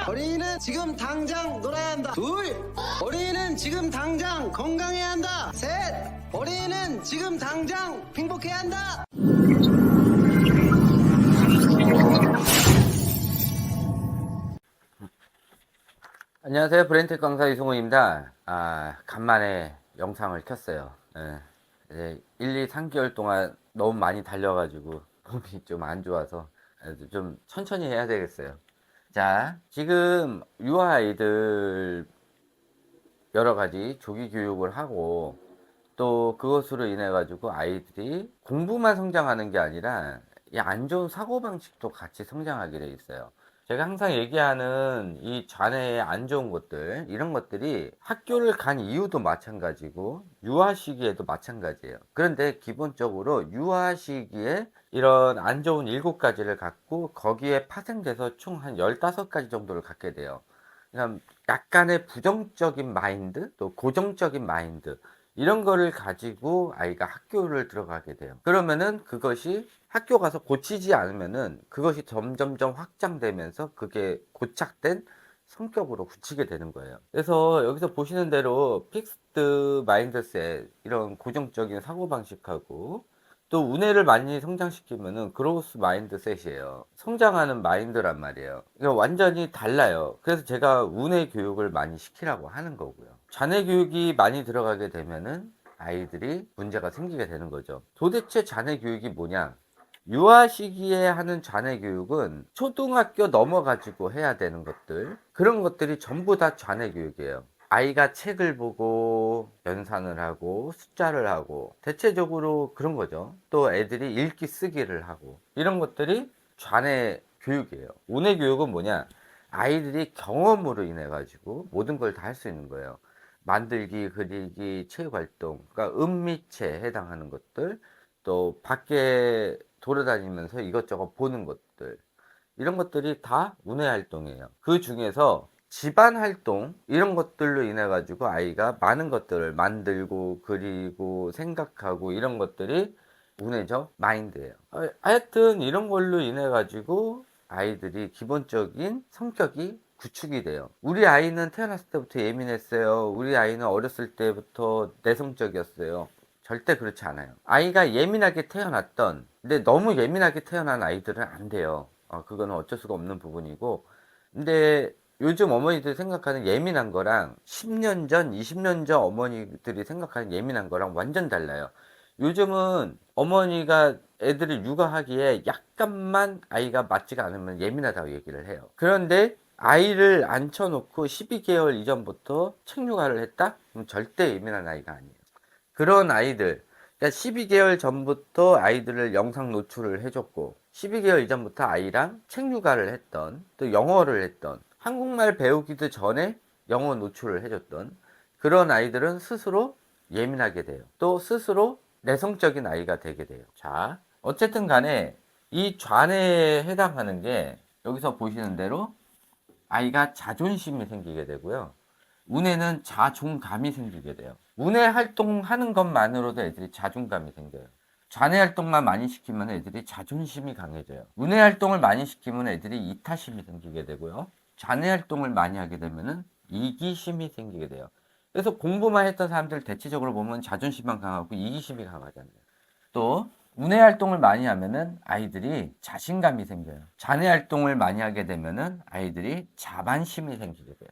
어린이는 지금 당장 놀아야 한다. 둘, 어린이는 지금 당장 건강해야 한다. 셋, 어린이는 지금 당장 행복해야 한다. 안녕하세요. 브렌텍 강사 이승훈입니다. 간만에 영상을 켰어요. 이제 1, 2, 3개월 동안 너무 많이 달려가지고 몸이 좀 안 좋아서 좀 천천히 해야 되겠어요. 자, 지금 유아아이들 여러 가지 조기 교육을 하고 또 그것으로 인해 가지고 아이들이 공부만 성장하는 게 아니라 이 안 좋은 사고방식도 같이 성장하게 돼 있어요. 제가 항상 얘기하는 이 좌뇌의 안 좋은 것들, 이런 것들이 학교를 간 이유도 마찬가지고 유아 시기에도 마찬가지예요. 그런데 기본적으로 유아 시기에 이런 안 좋은 7가지를 갖고 거기에 파생돼서 총 한 15가지 정도를 갖게 돼요. 그냥 약간의 부정적인 마인드, 또 고정적인 마인드, 이런 거를 가지고 아이가 학교를 들어가게 돼요. 그러면은 그것이 학교 가서 고치지 않으면은 그것이 점점점 확장되면서 그게 고착된 성격으로 굳히게 되는 거예요. 그래서 여기서 보시는 대로 픽스드 마인드셋, 이런 고정적인 사고방식하고 또 우뇌를 많이 성장시키면은 그로스 마인드셋이에요. 성장하는 마인드란 말이에요. 이거 완전히 달라요. 그래서 제가 우뇌 교육을 많이 시키라고 하는 거고요. 자뇌 교육이 많이 들어가게 되면은 아이들이 문제가 생기게 되는 거죠. 도대체 자뇌 교육이 뭐냐? 유아 시기에 하는 자뇌 교육은 초등학교 넘어가지고 해야 되는 것들, 그런 것들이 전부 다 자뇌 교육이에요. 아이가 책을 보고 연산을 하고 숫자를 하고 대체적으로 그런 거죠. 또 애들이 읽기 쓰기를 하고 이런 것들이 좌뇌 교육이에요. 우뇌 교육은 뭐냐? 아이들이 경험으로 인해 가지고 모든 걸 다 할 수 있는 거예요. 만들기, 그리기, 체육활동, 그러니까 음미체에 해당하는 것들, 또 밖에 돌아다니면서 이것저것 보는 것들, 이런 것들이 다 우뇌 활동이에요. 그 중에서 집안 활동, 이런 것들로 인해 가지고 아이가 많은 것들을 만들고 그리고 생각하고 이런 것들이 우뇌죠, 마인드예요. 하여튼 이런 걸로 인해 가지고 아이들이 기본적인 성격이 구축이 돼요. 우리 아이는 태어났을 때부터 예민했어요. 우리 아이는 어렸을 때부터 내성적이었어요. 절대 그렇지 않아요. 아이가 예민하게 태어났던, 근데 너무 예민하게 태어난 아이들은 안 돼요. 그거는 어쩔 수가 없는 부분이고. 근데 요즘 어머니들이 생각하는 예민한 거랑 10년 전, 20년 전 어머니들이 생각하는 예민한 거랑 완전 달라요. 요즘은 어머니가 애들을 육아하기에 약간만 아이가 맞지가 않으면 예민하다고 얘기를 해요. 그런데 아이를 앉혀놓고 12개월 이전부터 책육아를 했다? 그럼 절대 예민한 아이가 아니에요. 그런 아이들, 그러니까 12개월 전부터 아이들을 영상 노출을 해줬고 12개월 이전부터 아이랑 책육아를 했던, 또 영어를 했던, 한국말 배우기도 전에 영어 노출을 해줬던 그런 아이들은 스스로 예민하게 돼요. 또 스스로 내성적인 아이가 되게 돼요. 자, 어쨌든 간에 이 좌뇌에 해당하는 게 여기서 보시는 대로 아이가 자존심이 생기게 되고요. 우뇌는 자존감이 생기게 돼요. 우뇌 활동하는 것만으로도 애들이 자존감이 생겨요. 좌뇌 활동만 많이 시키면 애들이 자존심이 강해져요. 우뇌 활동을 많이 시키면 애들이 이타심이 생기게 되고요. 좌뇌 활동을 많이 하게 되면은 이기심이 생기게 돼요. 그래서 공부만 했던 사람들 대체적으로 보면 자존심만 강하고 이기심이 강하잖아요. 또 우뇌 활동을 많이 하면은 아이들이 자신감이 생겨요. 좌뇌 활동을 많이 하게 되면은 아이들이 자만심이 생기게 돼요.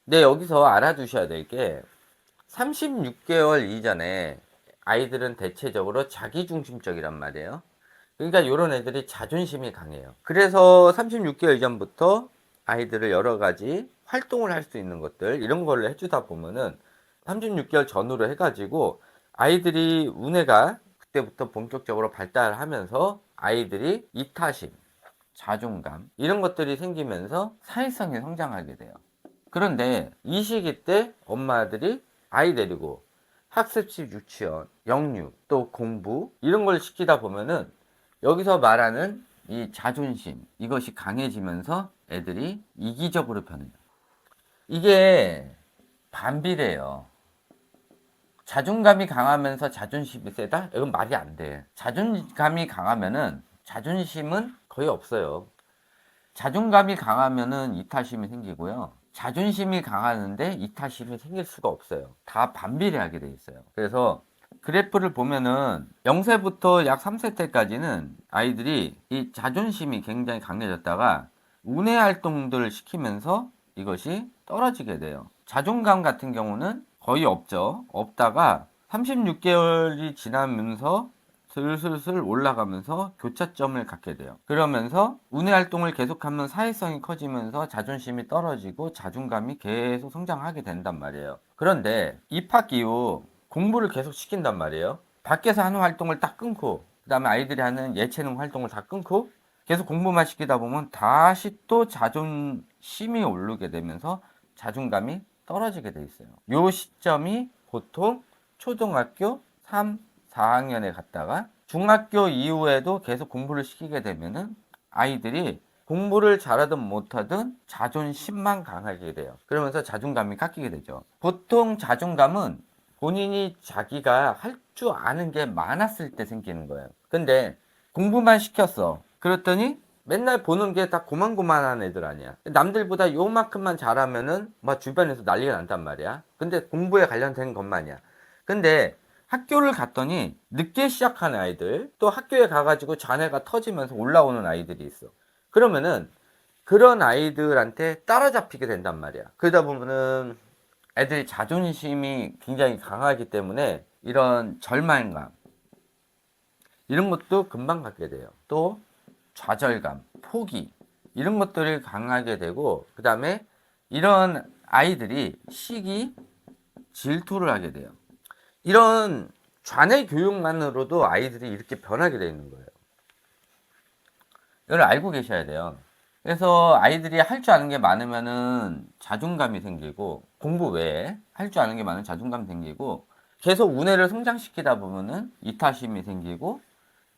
근데 여기서 알아두셔야 될 게 36개월 이전에 아이들은 대체적으로 자기중심적이란 말이에요. 그러니까 이런 애들이 자존심이 강해요. 그래서 36개월 이전부터 아이들을 여러 가지 활동을 할 수 있는 것들, 이런 걸로 해주다 보면은 36개월 전후로 해가지고 아이들이 우뇌가 그때부터 본격적으로 발달하면서 아이들이 이타심, 자존감, 이런 것들이 생기면서 사회성이 성장하게 돼요. 그런데 이 시기 때 엄마들이 아이 데리고 학습식 유치원, 영유, 또 공부, 이런 걸 시키다 보면은 여기서 말하는 이 자존심, 이것이 강해지면서 애들이 이기적으로 변해요. 이게 반비례해요. 자존감이 강하면서 자존심이 세다? 이건 말이 안 돼. 자존감이 강하면은 자존심은 거의 없어요. 자존감이 강하면은 이타심이 생기고요. 자존심이 강하는데 이타심이 생길 수가 없어요. 다 반비례하게 돼 있어요. 그래서 그래프를 보면은 0세부터 약 3세 때까지는 아이들이 이 자존심이 굉장히 강해졌다가 운해 활동들을 시키면서 이것이 떨어지게 돼요. 자존감 같은 경우는 거의 없죠. 없다가 36개월이 지나면서 슬슬슬 올라가면서 교차점을 갖게 돼요. 그러면서 운해 활동을 계속하면 사회성이 커지면서 자존심이 떨어지고 자존감이 계속 성장하게 된단 말이에요. 그런데 입학 이후 공부를 계속 시킨단 말이에요. 밖에서 하는 활동을 딱 끊고 그 다음에 아이들이 하는 예체능 활동을 다 끊고 계속 공부만 시키다 보면 다시 또 자존심이 오르게 되면서 자존감이 떨어지게 돼 있어요. 요 시점이 보통 초등학교 3, 4학년에 갔다가 중학교 이후에도 계속 공부를 시키게 되면은 아이들이 공부를 잘하든 못하든 자존심만 강하게 돼요. 그러면서 자존감이 깎이게 되죠. 보통 자존감은 본인이 자기가 할 줄 아는 게 많았을 때 생기는 거예요. 근데 공부만 시켰어. 그랬더니 맨날 보는 게 다 고만고만한 애들 아니야. 남들보다 요만큼만 잘하면은 막 주변에서 난리가 난단 말이야. 근데 공부에 관련된 것만이야. 근데 학교를 갔더니 늦게 시작하는 아이들, 또 학교에 가가지고 자네가 터지면서 올라오는 아이들이 있어. 그러면은 그런 아이들한테 따라잡히게 된단 말이야. 그러다 보면은 애들이 자존심이 굉장히 강하기 때문에 이런 절망감, 이런 것도 금방 갖게 돼요. 또 좌절감, 포기, 이런 것들을 강하게 되고, 그 다음에 이런 아이들이 시기, 질투를 하게 돼요. 이런 좌뇌 교육만으로도 아이들이 이렇게 변하게 되어 있는 거예요. 이걸 알고 계셔야 돼요. 그래서 아이들이 할 줄 아는 게 많으면은 자존감이 생기고, 공부 외에 할 줄 아는 게 많으면 자존감이 생기고, 계속 운해를 성장시키다 보면은 이타심이 생기고,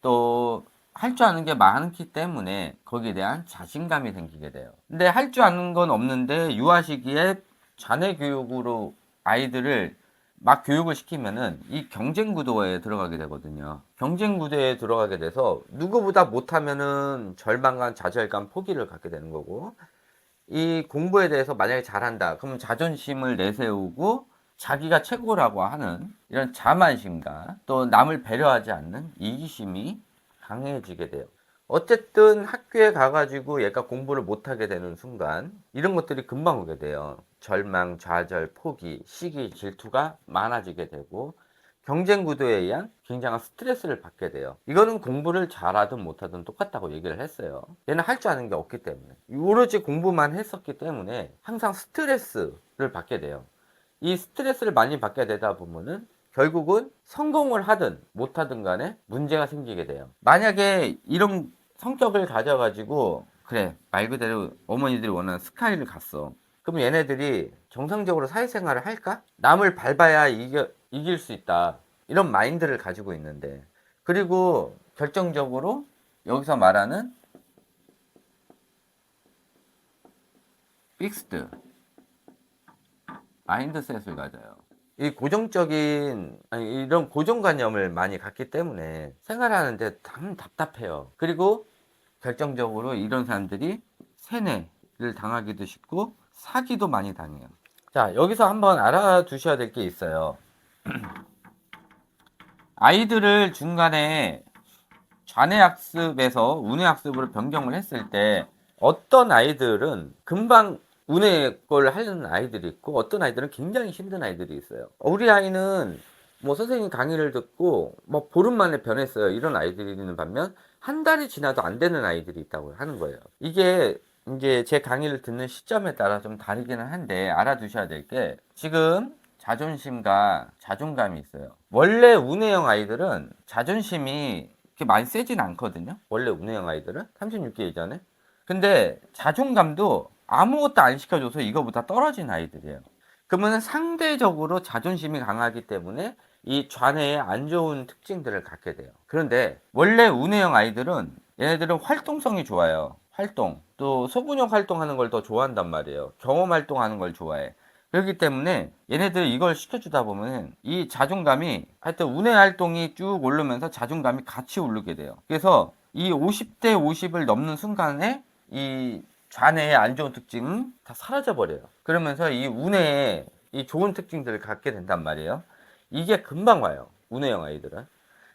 또 할 줄 아는 게 많기 때문에 거기에 대한 자신감이 생기게 돼요. 근데 할 줄 아는 건 없는데 유아 시기에 좌뇌 교육으로 아이들을 막 교육을 시키면은 이 경쟁 구도에 들어가게 되거든요. 경쟁 구도에 들어가게 돼서 누구보다 못하면은 절망감, 좌절감, 포기를 갖게 되는 거고, 이 공부에 대해서 만약에 잘한다 그러면 자존심을 내세우고 자기가 최고라고 하는 이런 자만심과 또 남을 배려하지 않는 이기심이 강해지게 돼요. 어쨌든 학교에 가가지고 얘가 공부를 못하게 되는 순간 이런 것들이 금방 오게 돼요. 절망, 좌절, 포기, 시기, 질투가 많아지게 되고 경쟁 구도에 의한 굉장한 스트레스를 받게 돼요. 이거는 공부를 잘하든 못하든 똑같다고 얘기를 했어요. 얘는 할 줄 아는 게 없기 때문에, 오로지 공부만 했었기 때문에 항상 스트레스를 받게 돼요. 이 스트레스를 많이 받게 되다 보면은 결국은 성공을 하든 못하든 간에 문제가 생기게 돼요. 만약에 이런 성격을 가져가지고 그래 말 그대로 어머니들이 원하는 스카이를 갔어. 그럼 얘네들이 정상적으로 사회생활을 할까? 남을 밟아야 이길 수 있다. 이런 마인드를 가지고 있는데, 그리고 결정적으로 여기서 말하는 픽스드 마인드셋을 가져요. 이 고정적인 이런 고정관념을 많이 갖기 때문에 생활하는데 참 답답해요. 그리고 결정적으로 이런 사람들이 세뇌를 당하기도 쉽고 사기도 많이 당해요. 자, 여기서 한번 알아두셔야 될 게 있어요. 아이들을 중간에 좌뇌학습에서 우뇌학습으로 변경을 했을 때 어떤 아이들은 금방 운의 걸 하려는 아이들이 있고 어떤 아이들은 굉장히 힘든 아이들이 있어요. 우리 아이는 뭐 선생님 강의를 듣고 뭐 보름 만에 변했어요. 이런 아이들이 있는 반면 한 달이 지나도 안 되는 아이들이 있다고 하는 거예요. 이게 이제 제 강의를 듣는 시점에 따라 좀 다르기는 한데 알아두셔야 될 게, 지금 자존심과 자존감이 있어요. 원래 운해형 아이들은 자존심이 그렇게 많이 세진 않거든요. 원래 운해형 아이들은 36개 이전에. 근데 자존감도 아무것도 안 시켜줘서 이거보다 떨어진 아이들이에요. 그러면 상대적으로 자존심이 강하기 때문에 이 좌뇌의 안 좋은 특징들을 갖게 돼요. 그런데 원래 운해형 아이들은 얘네들은 활동성이 좋아요. 활동, 또 소근육 활동하는 걸 더 좋아한단 말이에요. 경험 활동하는 걸 좋아해. 그렇기 때문에 얘네들 이걸 시켜주다 보면 이 자존감이 하여튼 운해 활동이 쭉 오르면서 자존감이 같이 오르게 돼요. 그래서 이 50대 50을 넘는 순간에 이 좌뇌의 안 좋은 특징은 다 사라져 버려요. 그러면서 이 우뇌의 이 좋은 특징들을 갖게 된단 말이에요. 이게 금방 와요. 우뇌형 아이들은.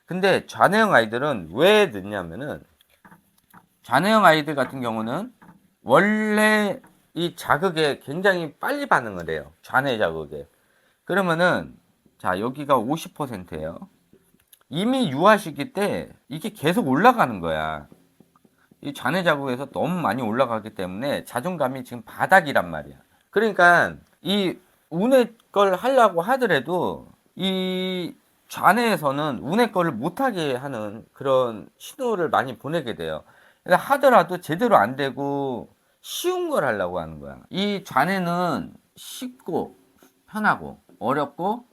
근데 좌뇌형 아이들은 왜 늦냐면은, 좌뇌형 아이들 같은 경우는 원래 이 자극에 굉장히 빨리 반응을 해요. 좌뇌 자극에. 그러면은 자, 여기가 50%예요. 이미 유아 시기 때 이게 계속 올라가는 거야. 이 좌뇌 자극에서 너무 많이 올라가기 때문에 자존감이 지금 바닥이란 말이야. 그러니까 이 우뇌 걸 하려고 하더라도 이 좌뇌에서는 우뇌 거를 못하게 하는 그런 신호를 많이 보내게 돼요. 그러니까 하더라도 제대로 안 되고 쉬운 걸 하려고 하는 거야. 이 좌뇌는 쉽고 편하고 어렵고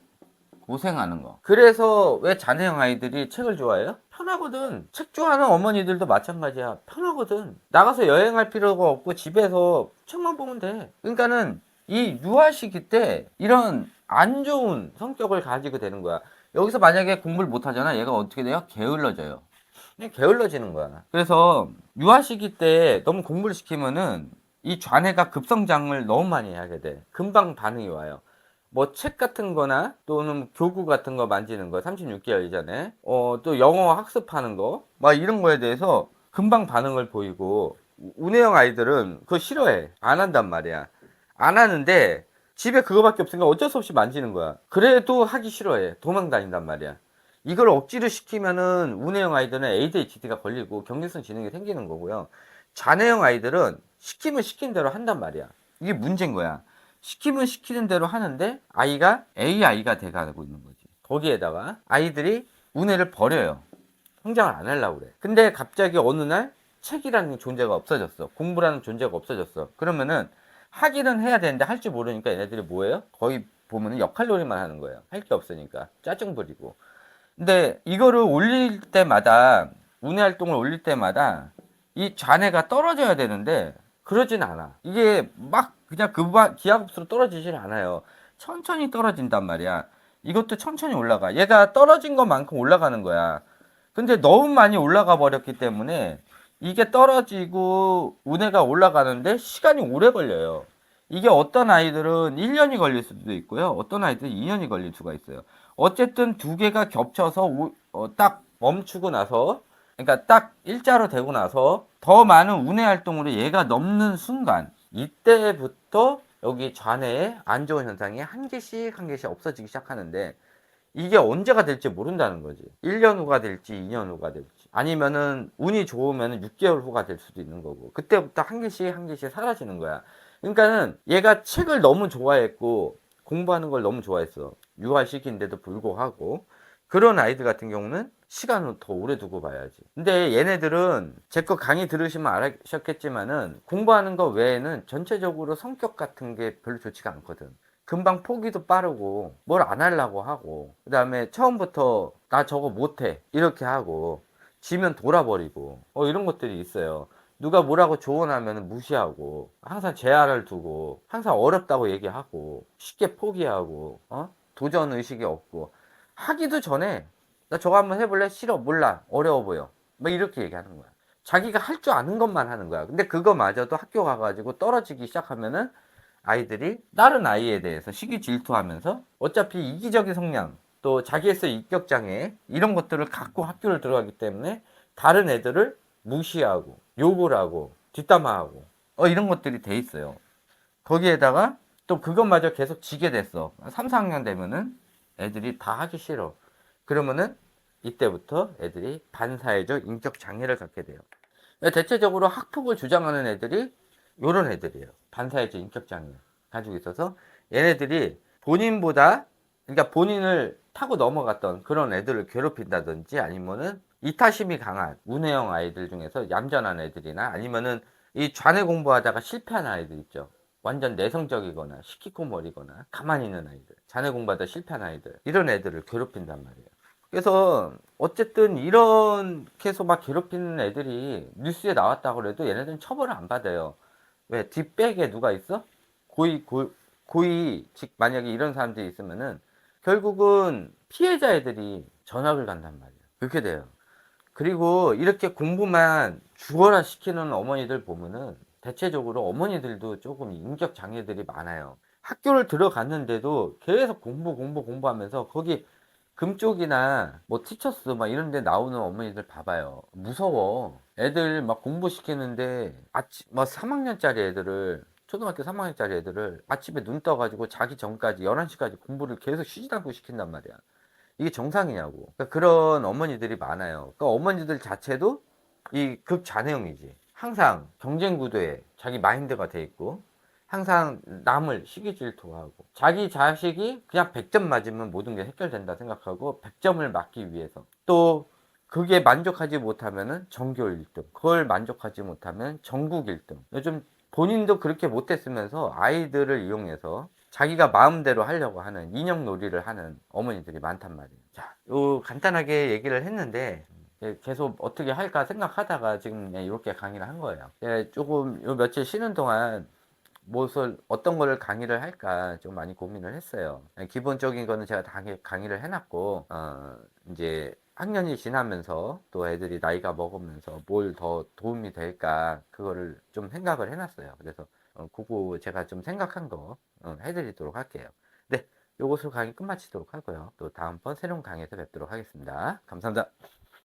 고생하는 거. 그래서 왜 자녀형 아이들이 책을 좋아해요? 편하거든. 책 좋아하는 어머니들도 마찬가지야. 편하거든. 나가서 여행할 필요가 없고 집에서 책만 보면 돼. 그러니까는 이 유아 시기 때 이런 안 좋은 성격을 가지게 되는 거야. 여기서 만약에 공부를 못 하잖아. 얘가 어떻게 돼요? 게을러져요. 그냥 게을러지는 거야. 그래서 유아 시기 때 너무 공부를 시키면은 이 좌뇌가 급성장을 너무 많이 하게 돼. 금방 반응이 와요. 뭐 책 같은 거나 또는 교구 같은 거 만지는 거 36개월 이전에 또 영어 학습하는 거 막 이런 거에 대해서 금방 반응을 보이고, 운해형 아이들은 그거 싫어해. 안 한단 말이야. 안 하는데 집에 그거밖에 없으니까 어쩔 수 없이 만지는 거야. 그래도 하기 싫어해. 도망 다닌단 말이야. 이걸 억지로 시키면은 운해형 아이들은 ADHD가 걸리고 경계성 지능이 생기는 거고요. 좌뇌형 아이들은 시키면 시킨 대로 한단 말이야. 이게 문제인 거야. 시키면 시키는 대로 하는데 아이가 AI가 돼가고 있는 거지. 거기에다가 아이들이 운해를 버려요. 성장을 안 하려고 그래. 근데 갑자기 어느 날 책이라는 존재가 없어졌어. 공부라는 존재가 없어졌어. 그러면은 하기는 해야 되는데 할 줄 모르니까 얘네들이 뭐예요? 거의 보면은 역할놀이만 하는 거예요. 할 게 없으니까 짜증 부리고. 근데 이거를 올릴 때마다, 운해 활동을 올릴 때마다 이 좌뇌가 떨어져야 되는데 그러진 않아. 이게 막 그냥 기하급수로 떨어지질 않아요. 천천히 떨어진단 말이야. 이것도 천천히 올라가. 얘가 떨어진 것만큼 올라가는 거야. 근데 너무 많이 올라가 버렸기 때문에 이게 떨어지고 운해가 올라가는데 시간이 오래 걸려요. 이게 어떤 아이들은 1년이 걸릴 수도 있고요. 어떤 아이들은 2년이 걸릴 수가 있어요. 어쨌든 두 개가 겹쳐서 딱 멈추고 나서, 그러니까 딱 일자로 되고 나서 더 많은 운해 활동으로 얘가 넘는 순간, 이때부터 여기 좌뇌에 안 좋은 현상이 한 개씩 한 개씩 없어지기 시작하는데, 이게 언제가 될지 모른다는 거지. 1년 후가 될지 2년 후가 될지, 아니면은 운이 좋으면 6개월 후가 될 수도 있는 거고, 그때부터 한 개씩 한 개씩 사라지는 거야. 그러니까는 얘가 책을 너무 좋아했고 공부하는 걸 너무 좋아했어. 유아 시기인데도 불구하고. 그런 아이들 같은 경우는 시간을 더 오래 두고 봐야지. 근데 얘네들은 제 거 강의 들으시면 아셨겠지만은 공부하는 거 외에는 전체적으로 성격 같은 게 별로 좋지가 않거든. 금방 포기도 빠르고 뭘 안 하려고 하고, 그 다음에 처음부터 나 저거 못해 이렇게 하고, 지면 돌아버리고 이런 것들이 있어요. 누가 뭐라고 조언하면 무시하고, 항상 제한을 두고, 항상 어렵다고 얘기하고, 쉽게 포기하고, 도전 의식이 없고, 하기도 전에 나 저거 한번 해볼래? 싫어, 몰라, 어려워 보여, 뭐 이렇게 얘기하는 거야. 자기가 할 줄 아는 것만 하는 거야. 근데 그거마저도 학교 가가지고 떨어지기 시작하면은 아이들이 다른 아이에 대해서 시기 질투하면서 어차피 이기적인 성향, 또 자기에서 인격장애 이런 것들을 갖고 학교를 들어가기 때문에 다른 애들을 무시하고 욕을 하고 뒷담화하고 이런 것들이 돼 있어요. 거기에다가 또 그것마저 계속 지게 됐어. 3, 4학년 되면은 애들이 다 하기 싫어. 그러면은 이때부터 애들이 반사회적 인격 장애를 갖게 돼요. 대체적으로 학폭을 주장하는 애들이 요런 애들이에요. 반사회적 인격 장애 가지고 있어서 얘네들이 본인보다, 그러니까 본인을 타고 넘어갔던 그런 애들을 괴롭힌다든지, 아니면은 이타심이 강한 운해형 아이들 중에서 얌전한 애들이나, 아니면은 이 좌뇌 공부하다가 실패한 아이들 있죠. 완전 내성적이거나 시키코머리거나 가만히 있는 아이들, 좌뇌 공부하다 실패한 아이들, 이런 애들을 괴롭힌단 말이에요. 그래서 어쨌든 이렇게 해서 막 괴롭히는 애들이 뉴스에 나왔다고 해도 얘네들은 처벌을 안 받아요. 왜? 뒷백에 누가 있어? 고의, 즉 만약에 이런 사람들이 있으면은 결국은 피해자 애들이 전학을 간단 말이에요. 그렇게 돼요. 그리고 이렇게 공부만 죽어라 시키는 어머니들 보면은 대체적으로 어머니들도 조금 인격 장애들이 많아요. 학교를 들어갔는데도 계속 공부하면서 거기 금쪽이나 뭐 티처스 막 이런 데 나오는 어머니들 봐봐요. 무서워. 애들 막 공부시키는데 아침 막 3학년짜리 애들을 초등학교 3학년짜리 애들을 아침에 눈 떠가지고 자기 전까지 11시까지 공부를 계속 쉬지도 않고 시킨단 말이야. 이게 정상이냐고. 그러니까 그런 어머니들이 많아요. 그러니까 어머니들 자체도 이 극좌내용이지. 항상 경쟁 구도에 자기 마인드가 돼 있고, 항상 남을 시기 질투하고, 자기 자식이 그냥 100점 맞으면 모든 게 해결된다 생각하고, 100점을 맞기 위해서. 또, 그게 만족하지 못하면은 전교 1등, 그걸 만족하지 못하면 전국 1등. 요즘 본인도 그렇게 못했으면서 아이들을 이용해서 자기가 마음대로 하려고 하는 인형놀이를 하는 어머니들이 많단 말이에요. 자, 요 간단하게 얘기를 했는데 계속 어떻게 할까 생각하다가 지금 그냥 이렇게 강의를 한 거예요. 조금 요 며칠 쉬는 동안 무엇을 어떤 거를 강의를 할까 좀 많이 고민을 했어요. 기본적인 거는 제가 다 강의를 해놨고 이제 학년이 지나면서 또 애들이 나이가 먹으면서 뭘 더 도움이 될까 그거를 좀 생각을 해놨어요. 그래서 그거 제가 좀 생각한 거 해드리도록 할게요. 네, 요것으로 강의 끝마치도록 하고요. 또 다음번 새로운 강의에서 뵙도록 하겠습니다. 감사합니다.